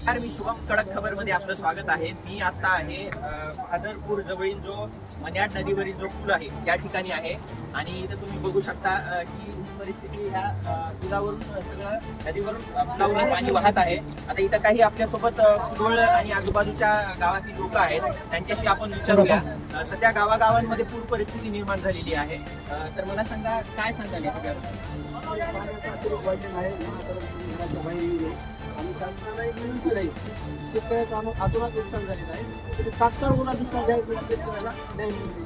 मी शुभम कडक खबर मध्ये आपलं स्वागत आहे। मी आता आहे भादरपूर जवळील जो मन्याड नदीवरील जो पूल आहे त्या ठिकाणी आहे आणि इथं तुम्ही बघू शकता की परिस्थिती ह्या पुलावरून सगळं नदीवरून पुलावरून पाणी वाहत आहे। आता इथं काही आपल्यासोबत कुडवळ आणि आजूबाजूच्या गावातील लोक आहेत, त्यांच्याशी आपण विचारूया। सध्या गावागावांमध्ये पूर परिस्थिती निर्माण झालेली आहे, तर मला सांगा काय सांगाल या आणि शासनाला एक विनंती राहील, शेतकऱ्याचं अतोनात नुकसान झालेलं आहे, तरी तात्काळ गुन्हा दुष्काळ जाहीर करून शेतकऱ्याला न्याय मिळेल।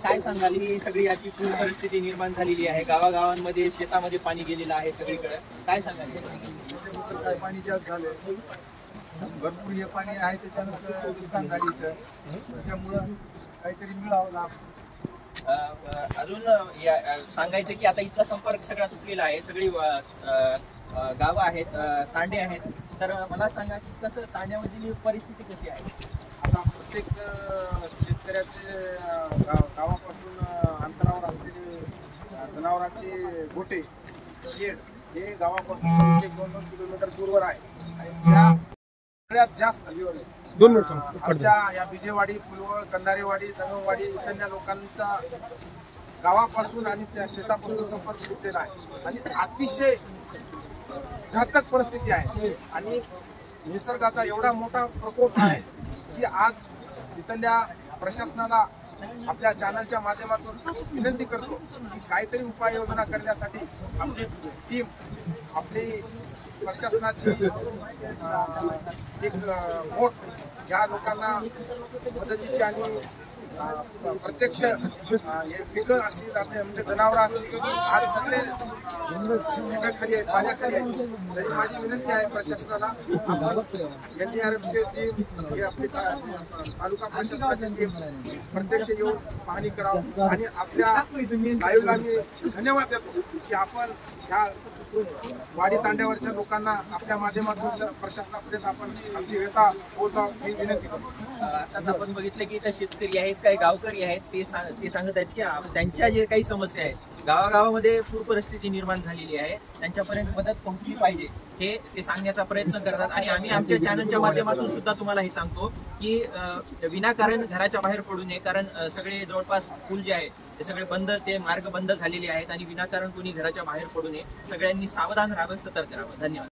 काय सांगाल ही सगळी याची पूर परिस्थिती निर्माण झालेली आहे, गावागावांमध्ये शेतामध्ये पाणी गेलेलं आहे सगळीकडे, काय सांगाल? काय पाणी जास्त झालं, भरपूर हे पाणी आहे, त्याच्यानंतर नुकसान झाली त्याच्यामुळं काहीतरी मिळावं लाभ। अजून सांगायचं की आता इथला संपर्क सगळा तुटलेला आहे, सगळी गावं आहेत, तांडे आहेत, तर मला सांगा की कसं तांड्यामधील परिस्थिती कशी आहे? आता प्रत्येक शेतकऱ्याचे गावापासून अंतरावर असलेले जनावरांचे गोटे शेड हे गावापासून 1-2 किलोमीटर दूरवर आहे आणि त्या सगळ्यात जास्त आमच्या या बिजेवाडी, फुलवळ, कंधारेवाडी, जंगमवाडी इथल्या लोकांचा गावापासून आणि त्या शेतापासून संपर्क तुटलेला आहे आणि अतिशय घातक परिस्थिती आहे आणि निसर्गाचा एवढा मोठा प्रकोप आहे की आज इथल्या प्रशासनाला आपल्या चॅनलच्या माध्यमातून विनंती करतो की काहीतरी उपाययोजना करण्यासाठी आपली टीम, आपली प्रशासनाची एक बोट या लोकांना मदतीची आणि प्रत्यक्ष पिकं असतील, आपले आमचे जनावर असतील, आज सगळे खाली आहेत, पाण्याखाली आहेत। तरी माझी विनंती आहे प्रशासनाला, NDRFची टीम, हे आपली तालुका प्रशासनाची टीम प्रत्यक्ष येऊन पाहणी करावं आणि आपल्या आयोगाने धन्यवाद देतो की आपण ह्या वाडी तांड्यावरच्या लोकांना आपल्या माध्यमातून प्रशासनापर्यंत आपण आमची व्यथा पोहोचावं ही विनंती करतो। आताच आपण बघितलं की इथं शेतकरी आहेत, काही गावकरी आहेत, ते सांगत आहेत की त्यांच्या जे काही समस्या आहेत, गावागावामध्ये पूर परिस्थिती निर्माण झालेली आहे, त्यांच्यापर्यंत मदत पोहोचली पाहिजे हे ते सांगण्याचा प्रयत्न करतात आणि आम्ही आमच्या चॅनलच्या माध्यमातून सुद्धा तुम्हाला हे सांगतो की विनाकारण घराच्या बाहेर पडू नये, कारण सगळे जवळपास पूल जे आहे ते सगळे बंद, ते मार्ग बंद झालेले आहेत आणि विनाकारण कोणी घराच्या बाहेर पडू नये, सगळ्यांनी सावधान राहावं, सतर्क राहावं। धन्यवाद।